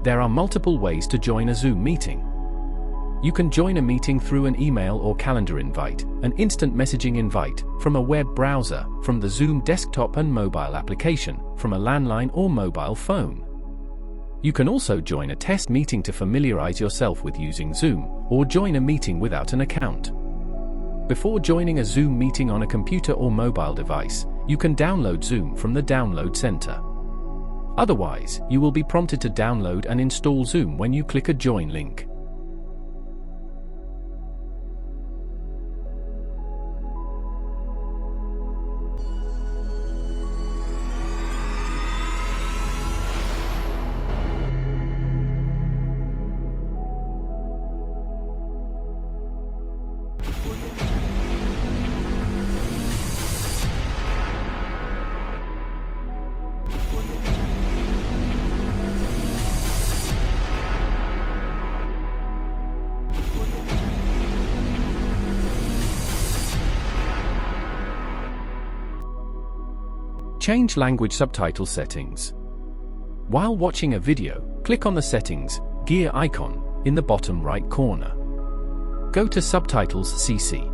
There are multiple ways to join a Zoom meeting. You can join a meeting through an email or calendar invite, an instant messaging invite, from a web browser, from the Zoom desktop and mobile application, from a landline or mobile phone. You can also join a test meeting to familiarize yourself with using Zoom, or join a meeting without an account. Before joining a Zoom meeting on a computer or mobile device, you can download Zoom from the Download Center. Otherwise, you will be prompted to download and install Zoom when you click a Join link. Change language subtitle settings. While watching a video, click on the Settings gear icon in the bottom right corner. Go to Subtitles CC.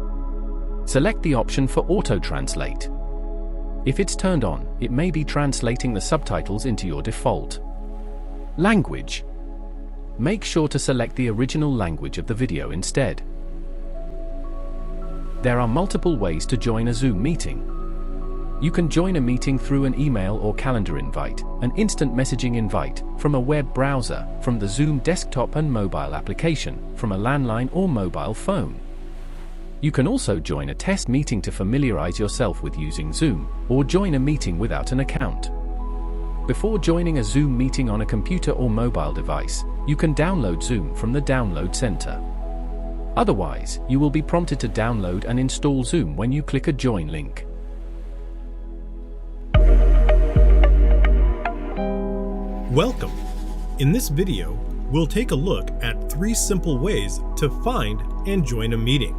Select the option for Auto Translate. If it's turned on, it may be translating the subtitles into your default language. Make sure to select the original language of the video instead. There are multiple ways to join a Zoom meeting. You can join a meeting through an email or calendar invite, an instant messaging invite, from a web browser, from the Zoom desktop and mobile application, from a landline or mobile phone. You can also join a test meeting to familiarize yourself with using Zoom, or join a meeting without an account. Before joining a Zoom meeting on a computer or mobile device, you can download Zoom from the Download Center. Otherwise, you will be prompted to download and install Zoom when you click a Join link. Welcome! In this video, we'll take a look at 3 simple ways to find and join a meeting.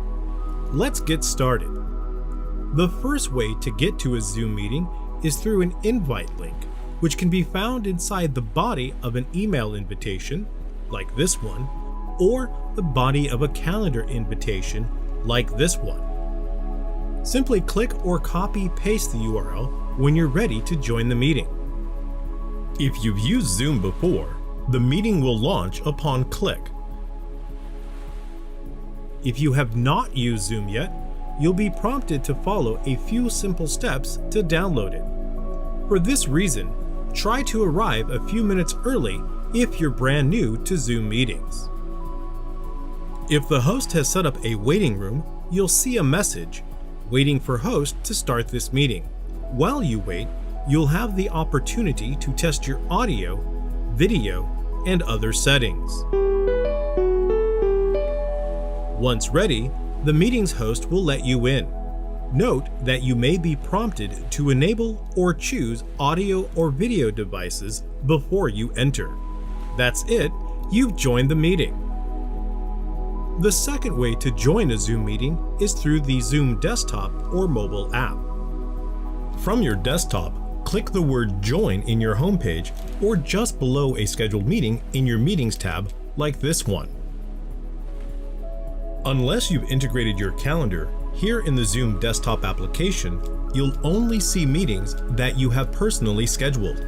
Let's get started. The first way to get to a Zoom meeting is through an invite link, which can be found inside the body of an email invitation, like this one, or the body of a calendar invitation, like this one. Simply click or copy-paste the URL when you're ready to join the meeting. If you've used Zoom before, the meeting will launch upon click. If you have not used Zoom yet, you'll be prompted to follow a few simple steps to download it. For this reason, try to arrive a few minutes early if you're brand new to Zoom meetings. If the host has set up a waiting room, you'll see a message, "Waiting for host to start this meeting." While you wait, you'll have the opportunity to test your audio, video, and other settings. Once ready, the meeting's host will let you in. Note that you may be prompted to enable or choose audio or video devices before you enter. That's it, you've joined the meeting. The second way to join a Zoom meeting is through the Zoom desktop or mobile app. From your desktop, click the word Join in your homepage or just below a scheduled meeting in your Meetings tab, like this one. Unless you've integrated your calendar, here in the Zoom desktop application, you'll only see meetings that you have personally scheduled.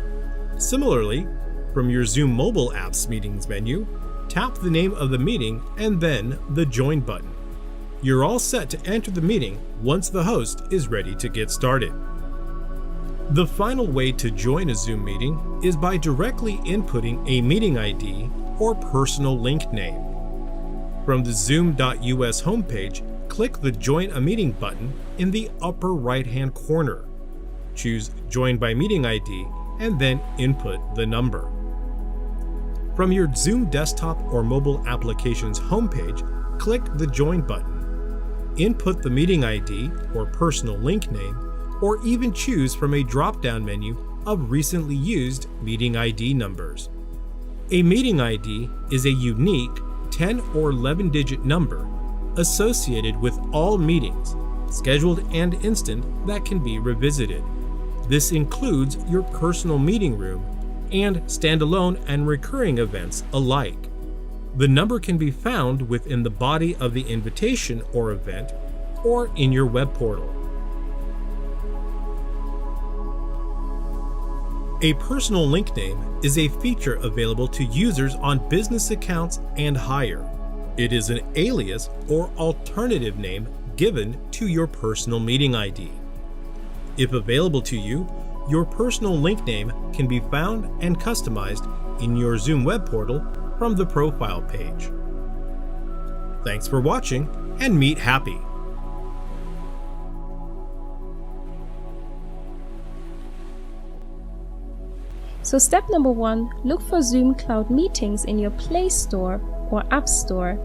Similarly, from your Zoom mobile app's meetings menu, tap the name of the meeting and then the Join button. You're all set to enter the meeting once the host is ready to get started. The final way to join a Zoom meeting is by directly inputting a meeting ID or personal link name. From the Zoom.us homepage, click the Join a Meeting button in the upper right-hand corner. Choose Join by Meeting ID and then input the number. From your Zoom desktop or mobile application's homepage, click the Join button. Input the meeting ID or personal link name, or even choose from a drop-down menu of recently used meeting ID numbers. A meeting ID is a unique 10 or 11-digit number associated with all meetings, scheduled and instant, that can be revisited. This includes your personal meeting room, and standalone and recurring events alike. The number can be found within the body of the invitation or event or in your web portal. A personal link name is a feature available to users on business accounts and higher. It is an alias or alternative name given to your personal meeting ID. If available to you, your personal link name can be found and customized in your Zoom web portal from the profile page. Thanks for watching and meet happy! So step number 1, look for Zoom Cloud Meetings in your Play Store or App Store.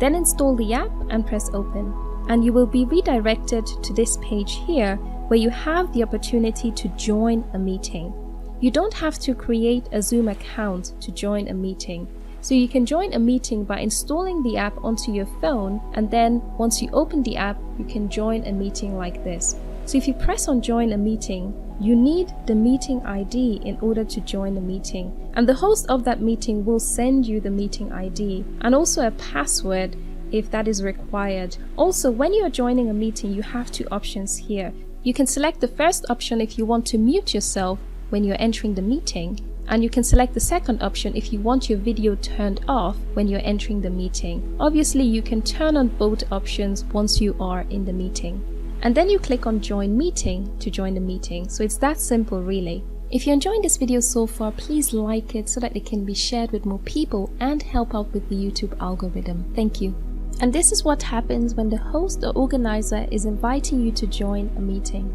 Then install the app and press open. And you will be redirected to this page here where you have the opportunity to join a meeting. You don't have to create a Zoom account to join a meeting. So you can join a meeting by installing the app onto your phone, and then once you open the app, you can join a meeting like this. So if you press on join a meeting, you need the meeting ID in order to join the meeting. And the host of that meeting will send you the meeting ID and also a password if that is required. Also, when you are joining a meeting, you have 2 options here. You can select the first option if you want to mute yourself when you're entering the meeting, and you can select the second option if you want your video turned off when you're entering the meeting. Obviously, you can turn on both options once you are in the meeting. And then you click on join meeting to join the meeting. So it's that simple really. If you're enjoying this video so far, please like it so that it can be shared with more people and help out with the YouTube algorithm. Thank you. And this is what happens when the host or organizer is inviting you to join a meeting.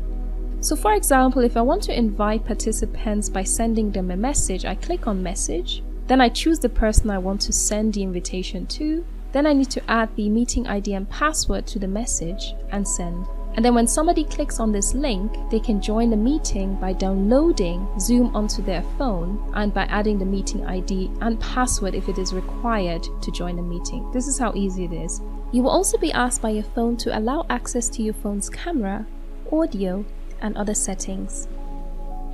So for example, if I want to invite participants by sending them a message, I click on message, then I choose the person I want to send the invitation to, then I need to add the meeting ID and password to the message and send. And then when somebody clicks on this link, they can join the meeting by downloading Zoom onto their phone and by adding the meeting ID and password if it is required to join the meeting. This is how easy it is. You will also be asked by your phone to allow access to your phone's camera, audio, and other settings.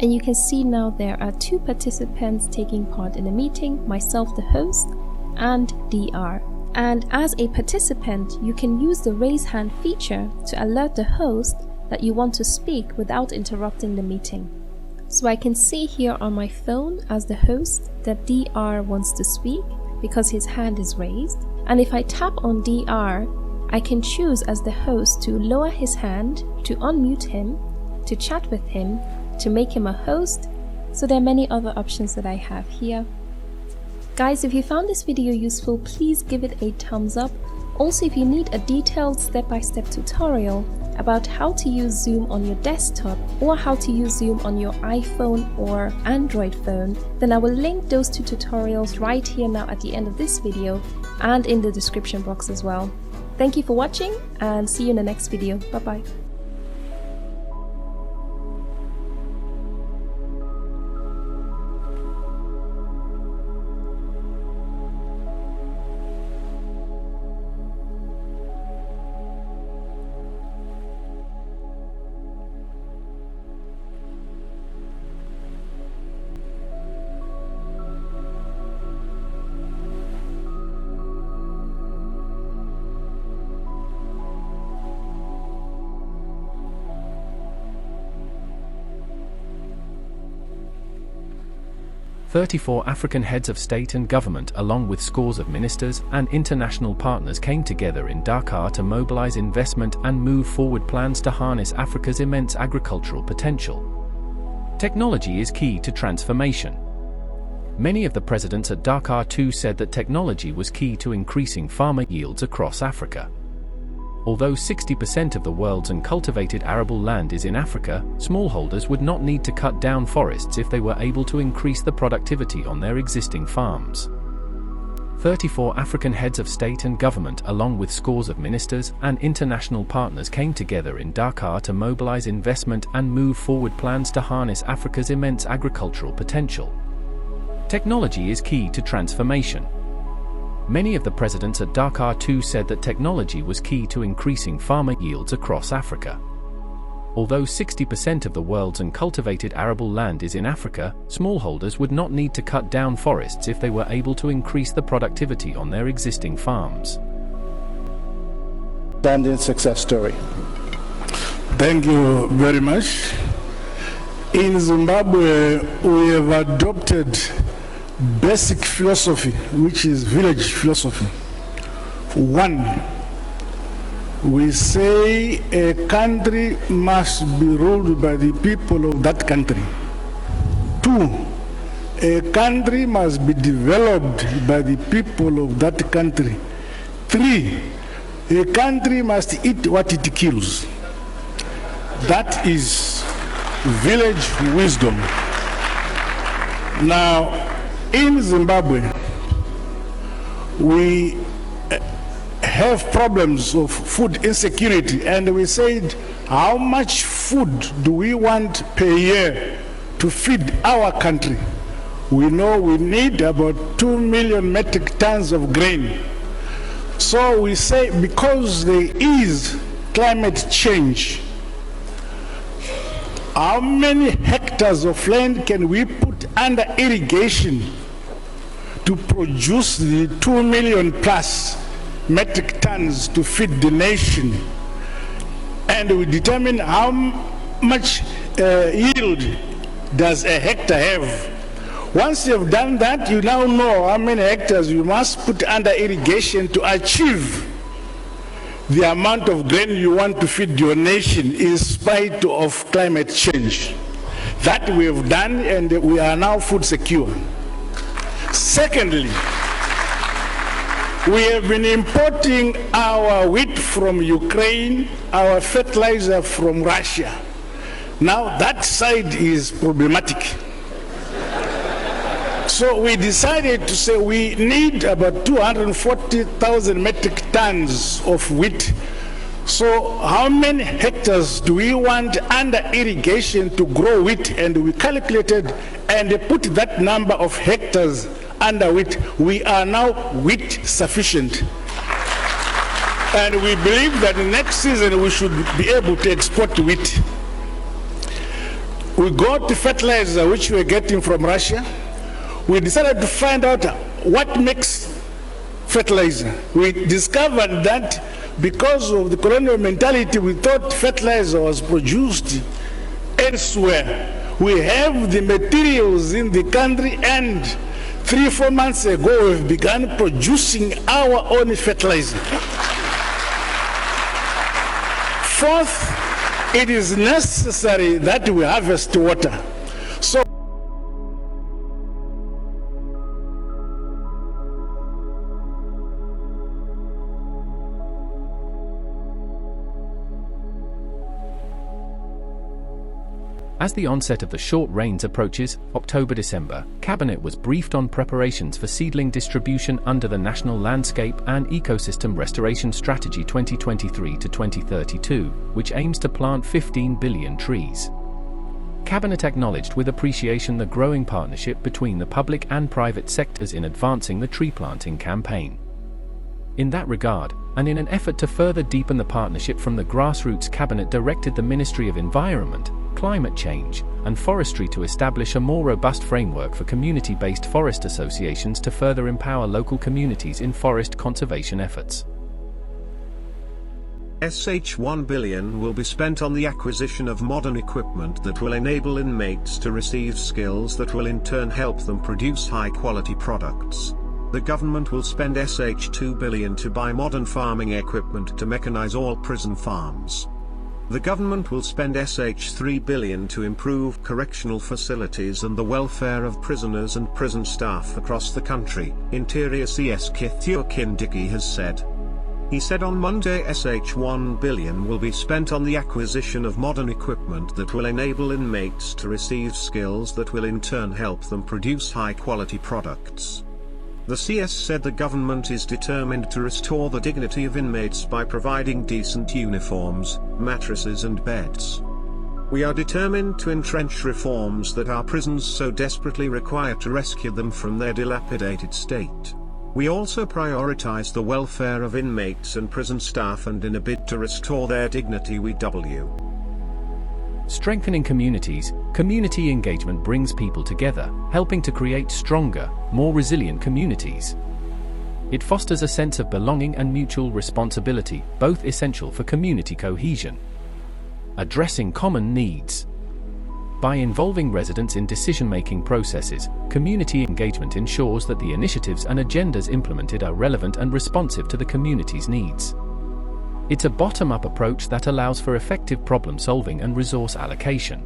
And you can see now there are 2 participants taking part in the meeting, myself the host and DR. And as a participant, you can use the raise hand feature to alert the host that you want to speak without interrupting the meeting. So I can see here on my phone as the host that DR wants to speak because his hand is raised. And if I tap on DR, I can choose as the host to lower his hand, to unmute him, to chat with him, to make him a host. So there are many other options that I have here. Guys, if you found this video useful, please give it a thumbs up. Also, if you need a detailed step-by-step tutorial about how to use Zoom on your desktop or how to use Zoom on your iPhone or Android phone, then I will link those 2 tutorials right here now at the end of this video and in the description box as well. Thank you for watching and see you in the next video. Bye-bye. "34 African heads of state and government along with scores of ministers and international partners came together in Dakar to mobilize investment and move forward plans to harness Africa's immense agricultural potential. Technology is key to transformation. Many of the presidents at Dakar too said that technology was key to increasing farmer yields across Africa. Although 60% of the world's uncultivated arable land is in Africa, smallholders would not need to cut down forests if they were able to increase the productivity on their existing farms. 34 African heads of state and government along with scores of ministers and international partners came together in Dakar to mobilize investment and move forward plans to harness Africa's immense agricultural potential. Technology is key to transformation. Many of the presidents at Dakar too said that technology was key to increasing farmer yields across Africa. Although 60% of the world's uncultivated arable land is in Africa, smallholders would not need to cut down forests if they were able to increase the productivity on their existing farms. Standing success story. Thank you very much. In Zimbabwe, we have adopted basic philosophy, which is village philosophy. 1, we say a country must be ruled by the people of that country. 2, a country must be developed by the people of that country. 3, a country must eat what it kills. That is village wisdom. Now, in Zimbabwe, we have problems of food insecurity, and we said, how much food do we want per year to feed our country? We know we need about 2 million metric tons of grain. So we say, because there is climate change, how many hectares of land can we put under irrigation to produce the 2 million plus metric tons to feed the nation? And we determine how much yield does a hectare have. Once you've done that, you now know how many hectares you must put under irrigation to achieve the amount of grain you want to feed your nation in spite of climate change. That we have done, and we are now food secure. Secondly, we have been importing our wheat from Ukraine, our fertilizer from Russia. Now that side is problematic. So we decided to say we need about 240,000 metric tons of wheat. So how many hectares do we want under irrigation to grow wheat? And we calculated and put that number of hectares under wheat. We are now wheat sufficient. And we believe that next season we should be able to export wheat. We got the fertilizer which we are getting from Russia. We decided to find out what makes fertilizer. We discovered that because of the colonial mentality, we thought fertilizer was produced elsewhere. We have the materials in the country, and 3-4 months ago we've begun producing our own fertilizer. Fourth, it is necessary that we harvest water. So as the onset of the short rains approaches, October-December, Cabinet was briefed on preparations for seedling distribution under the National Landscape and Ecosystem Restoration Strategy 2023 to 2032, which aims to plant 15 billion trees. Cabinet acknowledged with appreciation the growing partnership between the public and private sectors in advancing the tree planting campaign. In that regard, and in an effort to further deepen the partnership from the grassroots, Cabinet directed the Ministry of Environment, Climate Change, and Forestry to establish a more robust framework for community-based forest associations to further empower local communities in forest conservation efforts. $1 billion will be spent on the acquisition of modern equipment that will enable inmates to receive skills that will in turn help them produce high-quality products. The government will spend $2 billion to buy modern farming equipment to mechanize all prison farms. The government will spend $3 billion to improve correctional facilities and the welfare of prisoners and prison staff across the country, Interior CS Kithuo Kindiki has said. He said on Monday $1 billion will be spent on the acquisition of modern equipment that will enable inmates to receive skills that will in turn help them produce high-quality products. The CS said the government is determined to restore the dignity of inmates by providing decent uniforms, mattresses and beds. We are determined to entrench reforms that our prisons so desperately require to rescue them from their dilapidated state. We also prioritize the welfare of inmates and prison staff, and in a bid to restore their dignity Strengthening communities. Community engagement brings people together, helping to create stronger, more resilient communities. It fosters a sense of belonging and mutual responsibility, both essential for community cohesion. Addressing common needs. By involving residents in decision-making processes, community engagement ensures that the initiatives and agendas implemented are relevant and responsive to the community's needs. It's a bottom-up approach that allows for effective problem-solving and resource allocation.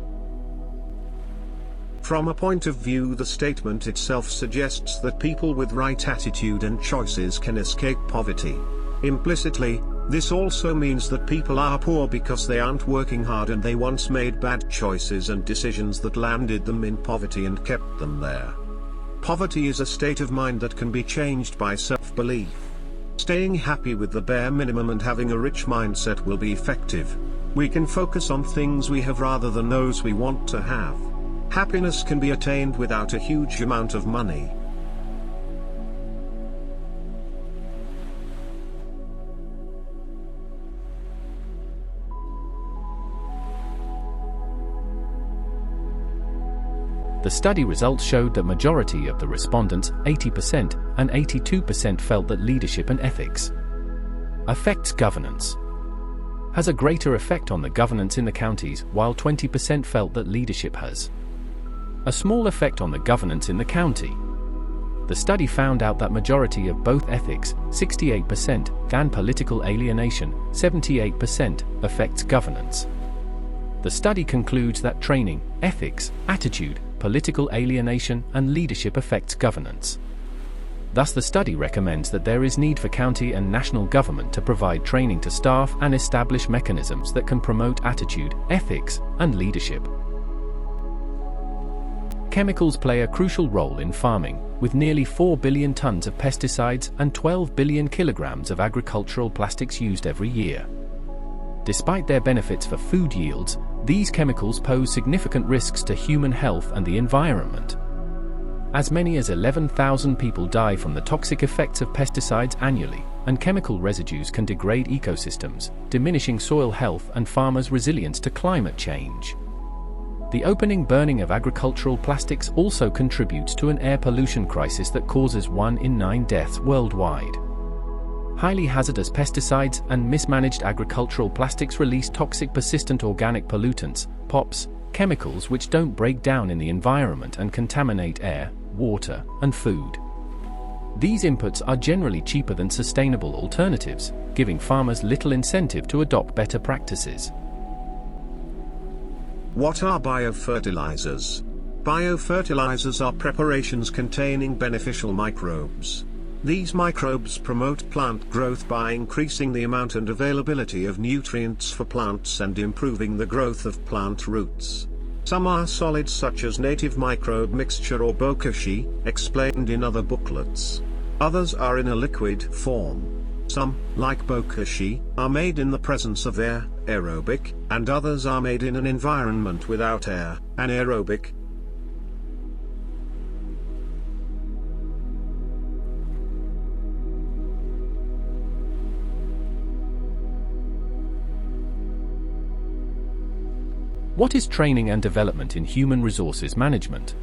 From a point of view, the statement itself suggests that people with right attitude and choices can escape poverty. Implicitly, this also means that people are poor because they aren't working hard and they once made bad choices and decisions that landed them in poverty and kept them there. Poverty is a state of mind that can be changed by self-belief. Staying happy with the bare minimum and having a rich mindset will be effective. We can focus on things we have rather than those we want to have. Happiness can be attained without a huge amount of money. The study results showed that majority of the respondents, 80% and 82%, felt that leadership and ethics affects governance. Has a greater effect on the governance in the counties, while 20% felt that leadership has a small effect on the governance in the county. The study found out that majority of both ethics, 68%, and political alienation, 78%, affects governance. The study concludes that training, ethics, attitude, political alienation, and leadership affects governance. Thus, the study recommends that there is need for county and national government to provide training to staff and establish mechanisms that can promote attitude, ethics, and leadership. Chemicals play a crucial role in farming, with nearly 4 billion tons of pesticides and 12 billion kilograms of agricultural plastics used every year. Despite their benefits for food yields, these chemicals pose significant risks to human health and the environment. As many as 11,000 people die from the toxic effects of pesticides annually, and chemical residues can degrade ecosystems, diminishing soil health and farmers' resilience to climate change. The opening burning of agricultural plastics also contributes to an air pollution crisis that causes 1 in 9 deaths worldwide. Highly hazardous pesticides and mismanaged agricultural plastics release toxic persistent organic pollutants, POPs, chemicals which don't break down in the environment and contaminate air, water, and food. These inputs are generally cheaper than sustainable alternatives, giving farmers little incentive to adopt better practices. What are biofertilizers? Biofertilizers are preparations containing beneficial microbes. These microbes promote plant growth by increasing the amount and availability of nutrients for plants and improving the growth of plant roots. Some are solid, such as native microbe mixture or bokashi, explained in other booklets. Others are in a liquid form. Some, like bokashi, are made in the presence of air, aerobic, and others are made in an environment without air, anaerobic. What is training and development in human resources management?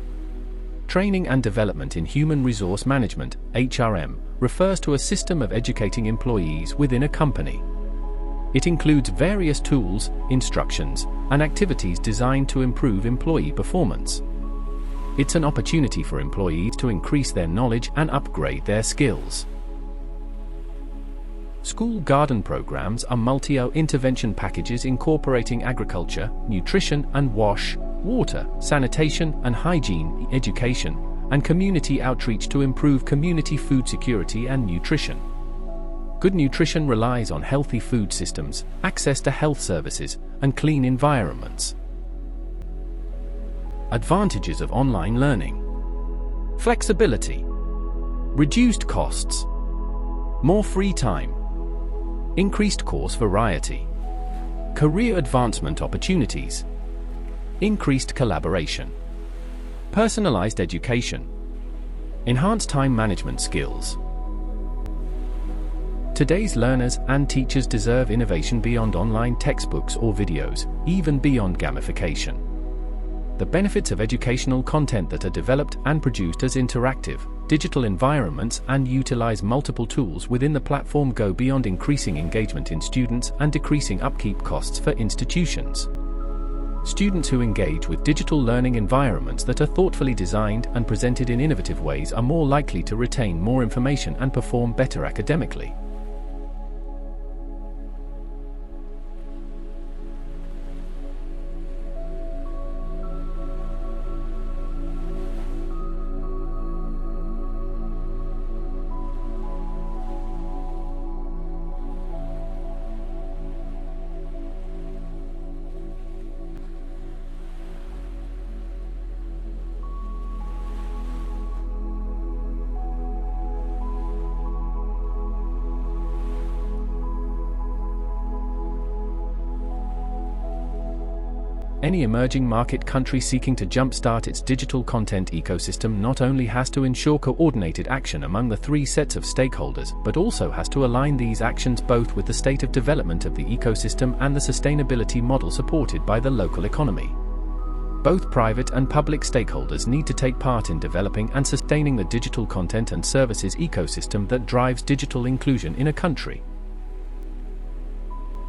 Training and development in human resource management, HRM, refers to a system of educating employees within a company. It includes various tools, instructions, and activities designed to improve employee performance. It's an opportunity for employees to increase their knowledge and upgrade their skills. School garden programs are multi-year intervention packages incorporating agriculture, nutrition and water, sanitation and hygiene, education, and community outreach to improve community food security and nutrition. Good nutrition relies on healthy food systems, access to health services, and clean environments. Advantages of online learning: flexibility, reduced costs, more free time, increased course variety, career advancement opportunities, increased collaboration, personalized education, enhanced time management skills. Today's learners and teachers deserve innovation beyond online textbooks or videos, even beyond gamification. The benefits of educational content that are developed and produced as interactive, digital environments and utilize multiple tools within the platform go beyond increasing engagement in students and decreasing upkeep costs for institutions. Students who engage with digital learning environments that are thoughtfully designed and presented in innovative ways are more likely to retain more information and perform better academically. Any emerging market country seeking to jumpstart its digital content ecosystem not only has to ensure coordinated action among the three sets of stakeholders, but also has to align these actions both with the state of development of the ecosystem and the sustainability model supported by the local economy. Both private and public stakeholders need to take part in developing and sustaining the digital content and services ecosystem that drives digital inclusion in a country.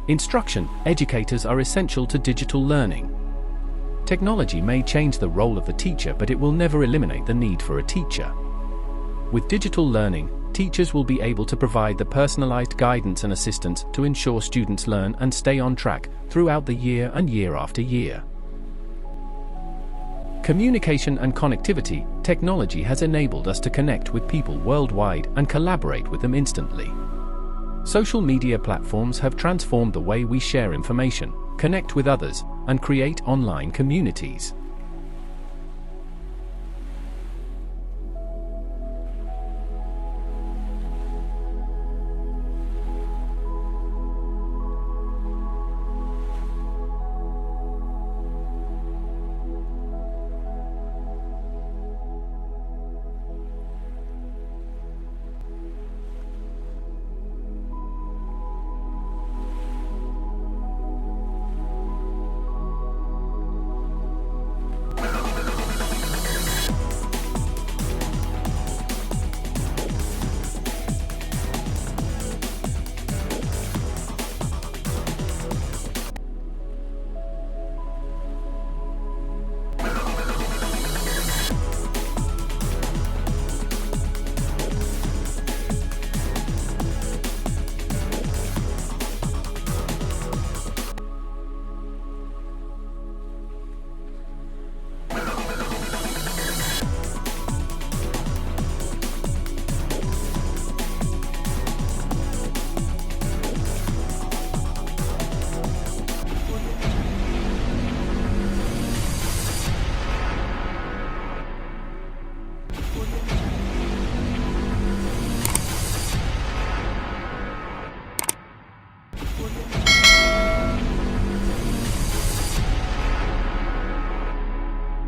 Instruction: educators are essential to digital learning. Technology may change the role of the teacher, but it will never eliminate the need for a teacher. With digital learning, teachers will be able to provide the personalized guidance and assistance to ensure students learn and stay on track throughout the year and year after year. Communication and connectivity: technology has enabled us to connect with people worldwide and collaborate with them instantly. Social media platforms have transformed the way we share information, connect with others, and create online communities.